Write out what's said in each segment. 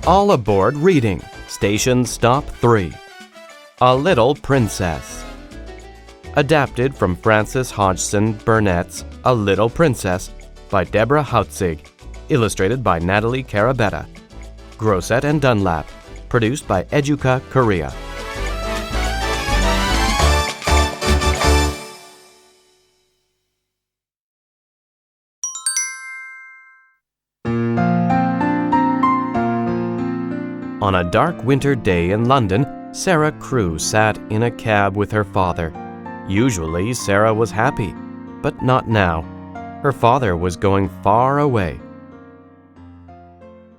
All aboard reading. Station stop 3. A Little Princess. Adapted from Frances Hodgson Burnett's A Little Princess by Deborah Hautzig. Illustrated by Natalie Carabetta. Grosset and Dunlap. Produced by Educa Korea. On a dark winter day in London, Sarah Crewe sat in a cab with her father. Usually, Sarah was happy, but not now. Her father was going far away.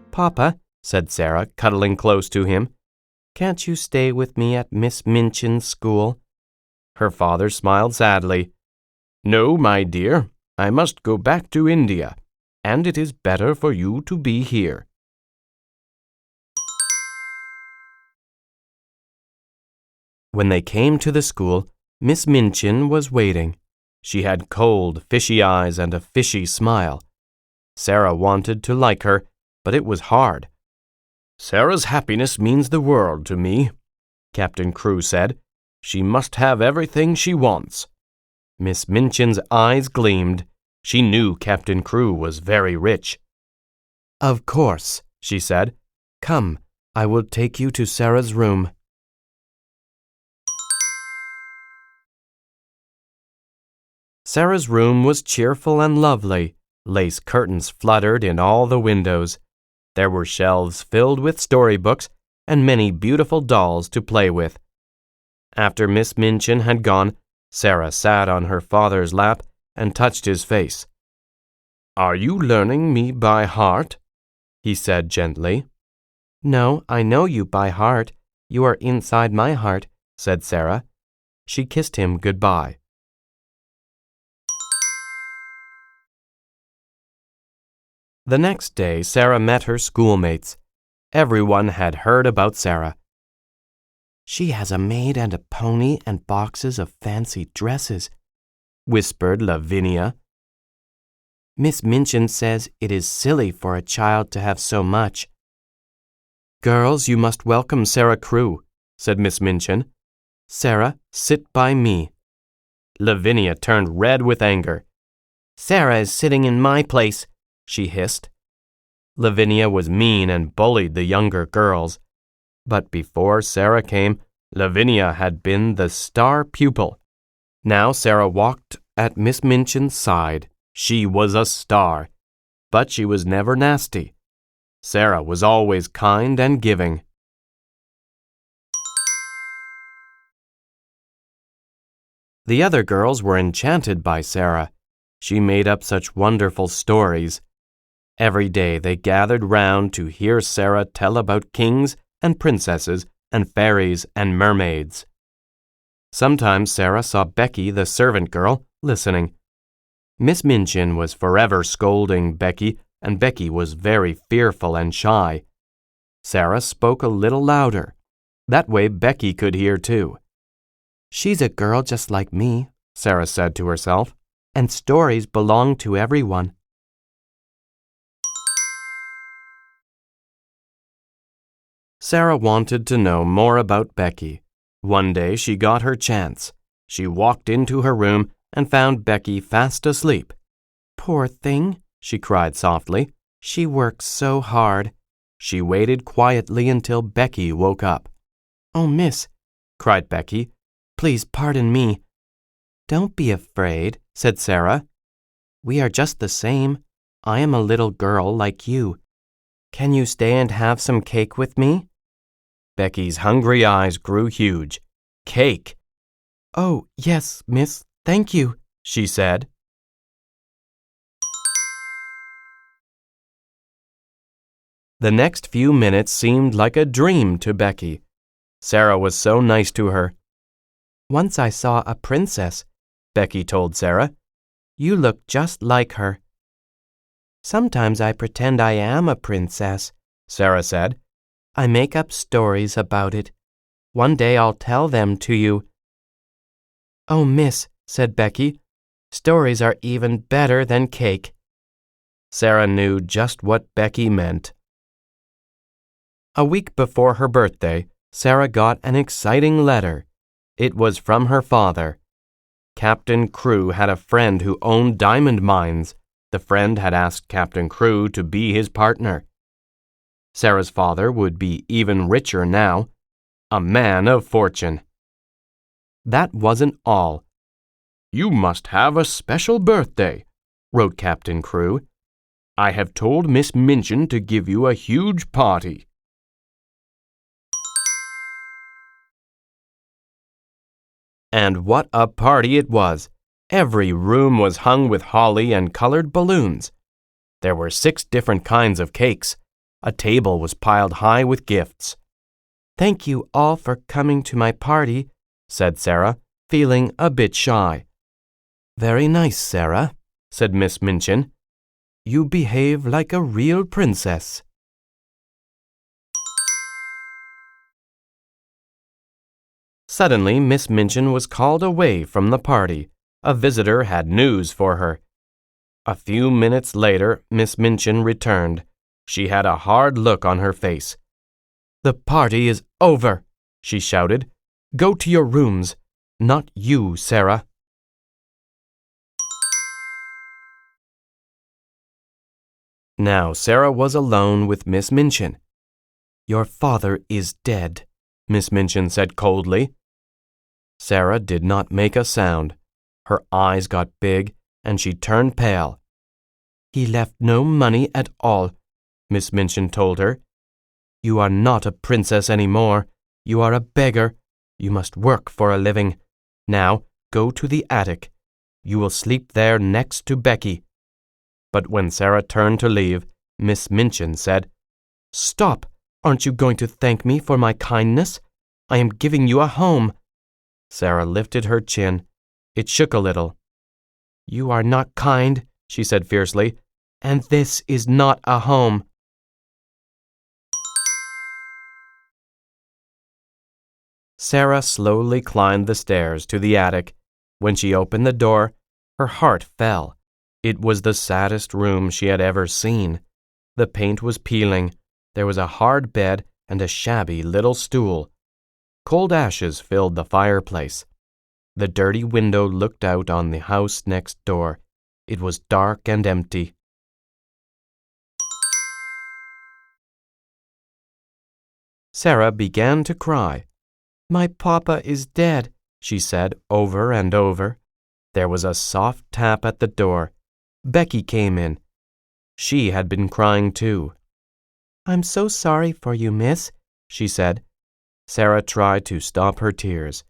"Papa," said Sarah, cuddling close to him, "can't you stay with me at Miss Minchin's school?" Her father smiled sadly. "No, my dear, I must go back to India, and it is better for you to be here." When they came to the school, Miss Minchin was waiting. She had cold, fishy eyes and a fishy smile. Sarah wanted to like her, but it was hard. "Sarah's happiness means the world to me," Captain Crewe said. "She must have everything she wants." Miss Minchin's eyes gleamed. She knew Captain Crewe was very rich. "Of course," she said. "Come, I will take you to Sarah's room." Sarah's room was cheerful and lovely. Lace curtains fluttered in all the windows. There were shelves filled with storybooks and many beautiful dolls to play with. After Miss Minchin had gone, Sarah sat on her father's lap and touched his face. "Are you learning me by heart?" he said gently. "No, I know you by heart. You are inside my heart," said Sarah. She kissed him goodbye. The next day, Sarah met her schoolmates. Everyone had heard about Sarah. "She has a maid and a pony and boxes of fancy dresses," whispered Lavinia. "Miss Minchin says it is silly for a child to have so much." "Girls, you must welcome Sarah Crewe," said Miss Minchin. "Sarah, sit by me." Lavinia turned red with anger. "Sarah is sitting in my place," she hissed. Lavinia was mean and bullied the younger girls. But before Sarah came, Lavinia had been the star pupil. Now Sarah walked at Miss Minchin's side. She was a star, but she was never nasty. Sarah was always kind and giving. The other girls were enchanted by Sarah. She made up such wonderful stories. Every day they gathered round to hear Sarah tell about kings and princesses and fairies and mermaids. Sometimes Sarah saw Becky, the servant girl, listening. Miss Minchin was forever scolding Becky, and Becky was very fearful and shy. Sarah spoke a little louder. That way Becky could hear too. "She's a girl just like me," Sarah said to herself, "and stories belong to everyone." Sarah wanted to know more about Becky. One day she got her chance. She walked into her room and found Becky fast asleep. "Poor thing," she cried softly. "She works so hard." She waited quietly until Becky woke up. "Oh, miss," cried Becky, "please pardon me." "Don't be afraid," said Sarah. "We are just the same. I am a little girl like you. Can you stay and have some cake with me?" Becky's hungry eyes grew huge. "Cake!" "Oh, yes, miss, thank you," she said. The next few minutes seemed like a dream to Becky. Sarah was so nice to her. "Once I saw a princess," Becky told Sarah. "You look just like her." "Sometimes I pretend I am a princess," Sarah said. "I make up stories about it. One day I'll tell them to you." "Oh, miss," said Becky, "stories are even better than cake." Sarah knew just what Becky meant. A week before her birthday, Sarah got an exciting letter. It was from her father. Captain Crew had a friend who owned diamond mines. The friend had asked Captain Crew to be his partner. Sarah's father would be even richer now, a man of fortune. That wasn't all. "You must have a special birthday," wrote Captain Crew. "I have told Miss Minchin to give you a huge party." And what a party it was! Every room was hung with holly and colored balloons. There were 6 different kinds of cakes. A table was piled high with gifts. "Thank you all for coming to my party," said Sarah, feeling a bit shy. "Very nice, Sarah," said Miss Minchin. "You behave like a real princess." Suddenly, Miss Minchin was called away from the party. A visitor had news for her. A few minutes later, Miss Minchin returned. She had a hard look on her face. "The party is over," she shouted. "Go to your rooms. Not you, Sarah." Now Sarah was alone with Miss Minchin. "Your father is dead," Miss Minchin said coldly. Sarah did not make a sound. Her eyes got big, and she turned pale. "He left no money at all," Miss Minchin told her. "You are not a princess any more. You are a beggar. You must work for a living. Now, go to the attic. You will sleep there next to Becky." But when Sarah turned to leave, Miss Minchin said, "Stop! Aren't you going to thank me for my kindness? I am giving you a home." Sarah lifted her chin. It shook a little. "You are not kind," she said fiercely, "and this is not a home." Sarah slowly climbed the stairs to the attic. When she opened the door, her heart fell. It was the saddest room she had ever seen. The paint was peeling. There was a hard bed and a shabby little stool. Cold ashes filled the fireplace. The dirty window looked out on the house next door. It was dark and empty. Sarah began to cry. "My papa is dead," she said over and over. There was a soft tap at the door. Becky came in. She had been crying too. "I'm so sorry for you, miss," she said. Sarah tried to stop her tears.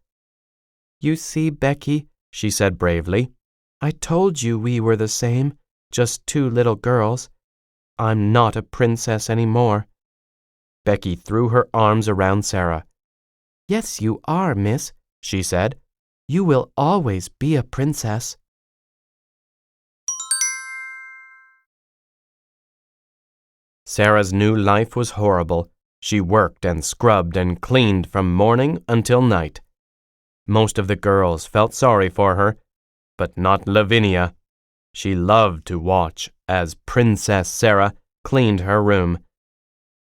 "You see, Becky," she said bravely, "I told you we were the same, just 2 little girls. I'm not a princess any more." Becky threw her arms around Sarah. "Yes, you are, miss," she said. "You will always be a princess." Sarah's new life was horrible. She worked and scrubbed and cleaned from morning until night. Most of the girls felt sorry for her, but not Lavinia. She loved to watch as Princess Sarah cleaned her room.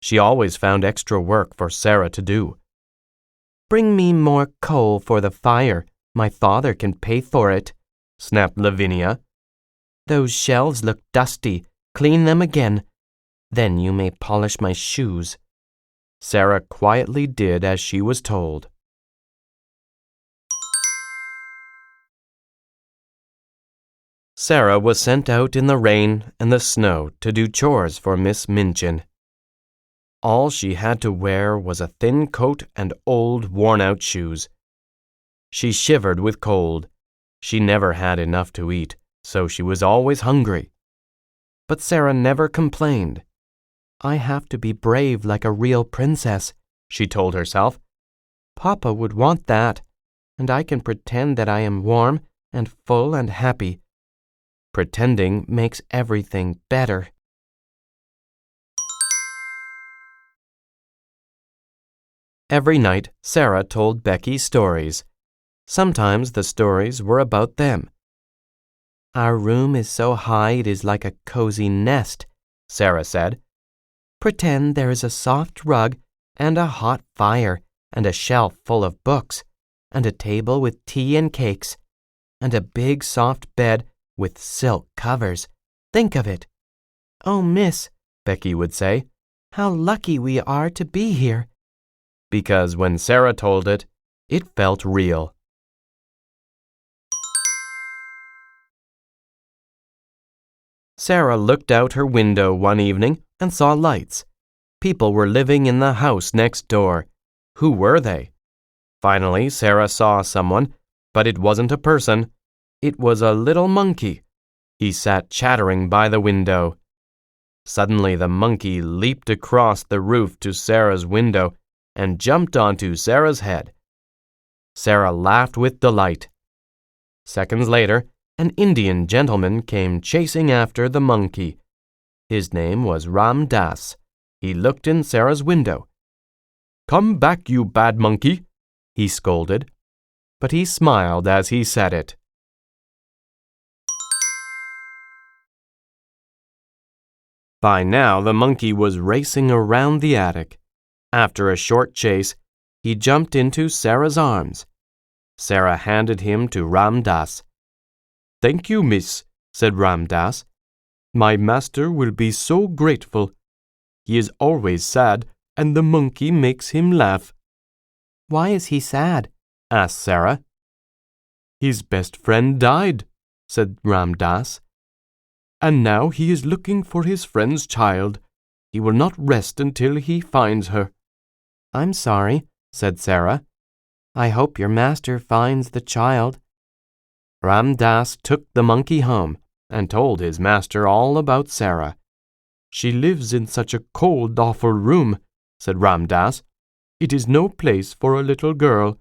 She always found extra work for Sarah to do. "Bring me more coal for the fire. My father can pay for it," snapped Lavinia. "Those shelves look dusty. Clean them again. Then you may polish my shoes." Sarah quietly did as she was told. Sarah was sent out in the rain and the snow to do chores for Miss Minchin. All she had to wear was a thin coat and old, worn-out shoes. She shivered with cold. She never had enough to eat, so she was always hungry. But Sarah never complained. "I have to be brave like a real princess," she told herself. "Papa would want that, and I can pretend that I am warm and full and happy. Pretending makes everything better." Every night, Sarah told Becky stories. Sometimes the stories were about them. "Our room is so high it is like a cozy nest," Sarah said. "Pretend there is a soft rug and a hot fire, and a shelf full of books, and a table with tea and cakes, and a big soft bed with silk covers. Think of it. "Oh, miss," Becky would say, "how lucky we are to be here." Because when Sarah told it, it felt real. Sarah looked out her window one evening and saw lights. People were living in the house next door. Who were they? Finally, Sarah saw someone, but it wasn't a person. It was a little monkey. He sat chattering by the window. Suddenly, the monkey leaped across the roof to Sarah's window and jumped onto Sarah's head. Sarah laughed with delight. Seconds later, an Indian gentleman came chasing after the monkey. His name was Ram Das. He looked in Sarah's window. "Come back, you bad monkey," he scolded, but he smiled as he said it. By now, the monkey was racing around the attic. After a short chase, he jumped into Sarah's arms. Sarah handed him to Ram Das. "Thank you, miss," said Ram Das. "My master will be so grateful. He is always sad, and the monkey makes him laugh." "Why is he sad?" asked Sarah. "His best friend died," said Ram Das. "And now he is looking for his friend's child. He will not rest until he finds her." "I'm sorry," said Sarah. "I hope your master finds the child." Ram Das took the monkey home and told his master all about Sarah. "She lives in such a cold, awful room," said Ram Das. "It is no place for a little girl."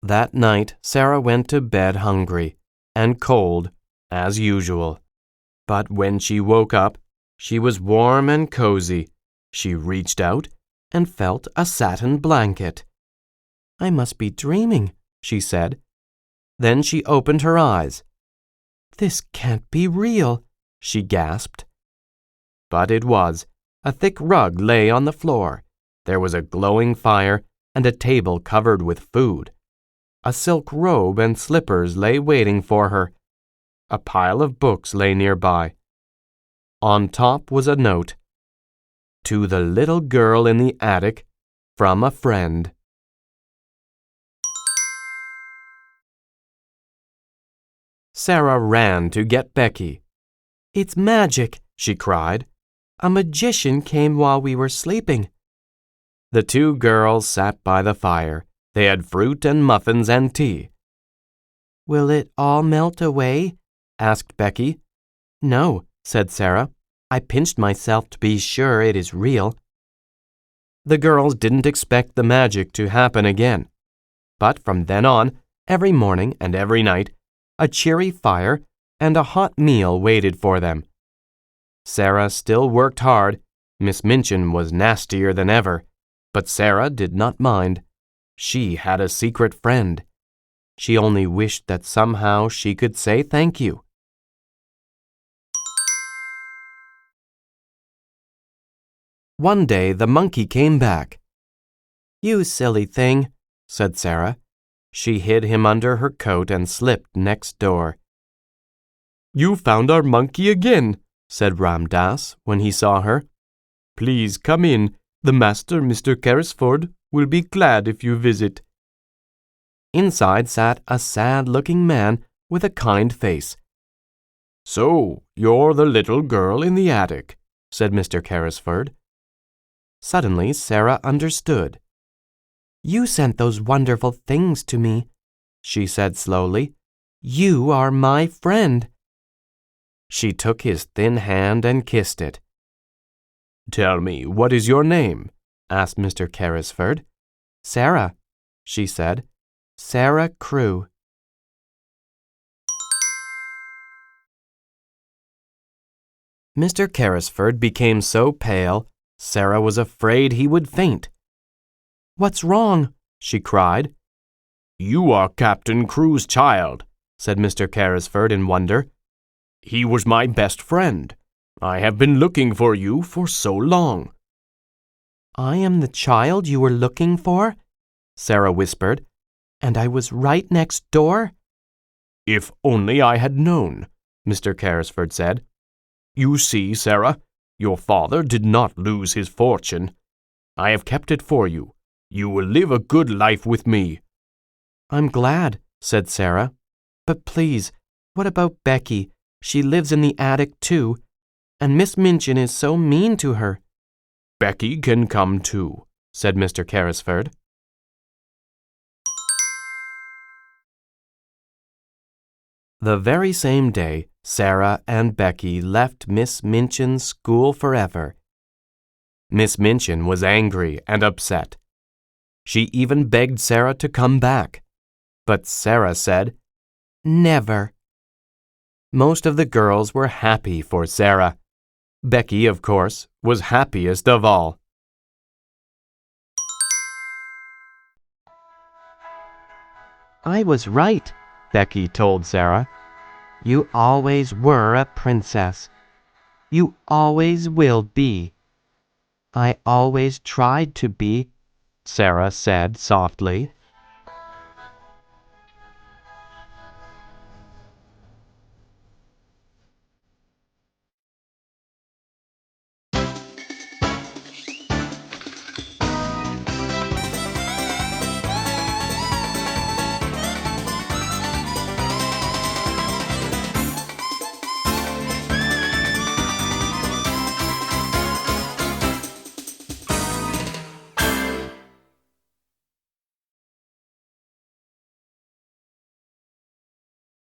That night, Sarah went to bed hungry and cold, as usual. But when she woke up, she was warm and cozy. She reached out and felt a satin blanket. "I must be dreaming," she said. Then she opened her eyes. "This can't be real," she gasped. But it was. A thick rug lay on the floor. There was a glowing fire and a table covered with food. A silk robe and slippers lay waiting for her. A pile of books lay nearby. On top was a note. "To the little girl in the attic, from a friend." Sarah ran to get Becky. "It's magic," she cried. "A magician came while we were sleeping." The two girls sat by the fire. They had fruit and muffins and tea. "Will it all melt away?" asked Becky. "No," said Sarah. "I pinched myself to be sure it is real." The girls didn't expect the magic to happen again. But from then on, every morning and every night, a cheery fire and a hot meal waited for them. Sarah still worked hard. Miss Minchin was nastier than ever, but Sarah did not mind. She had a secret friend. She only wished that somehow she could say thank you. One day the monkey came back. "You silly thing," said Sarah. She hid him under her coat and slipped next door. "You found our monkey again," said Ram Das when he saw her. "Please come in. The master, Mr. Carrisford, will be glad if you visit." Inside sat a sad-looking man with a kind face. "So, you're the little girl in the attic," said Mr. Carrisford. Suddenly, Sarah understood. "You sent those wonderful things to me," she said slowly. "You are my friend." She took his thin hand and kissed it. "Tell me, what is your name?" asked Mr. Carrisford. "Sarah," she said. "Sarah Crewe." Mr. Carrisford became so pale, Sarah was afraid he would faint. "What's wrong?" she cried. "You are Captain Crewe's child," said Mr. Carrisford in wonder. "He was my best friend. I have been looking for you for so long." "I am the child you were looking for?" Sarah whispered. "And I was right next door?" "If only I had known," Mr. Carrisford said. "You see, Sarah, your father did not lose his fortune. I have kept it for you. You will live a good life with me." "I'm glad," said Sarah. "But please, what about Becky? She lives in the attic too, and Miss Minchin is so mean to her." "Becky can come too," said Mr. Carrisford. The very same day, Sarah and Becky left Miss Minchin's school forever. Miss Minchin was angry and upset. She even begged Sarah to come back. But Sarah said, "Never." Most of the girls were happy for Sarah. Becky, of course, was happiest of all. "I was right," Becky told Sarah. "You always were a princess. You always will be." "I always tried to be," Sarah said softly.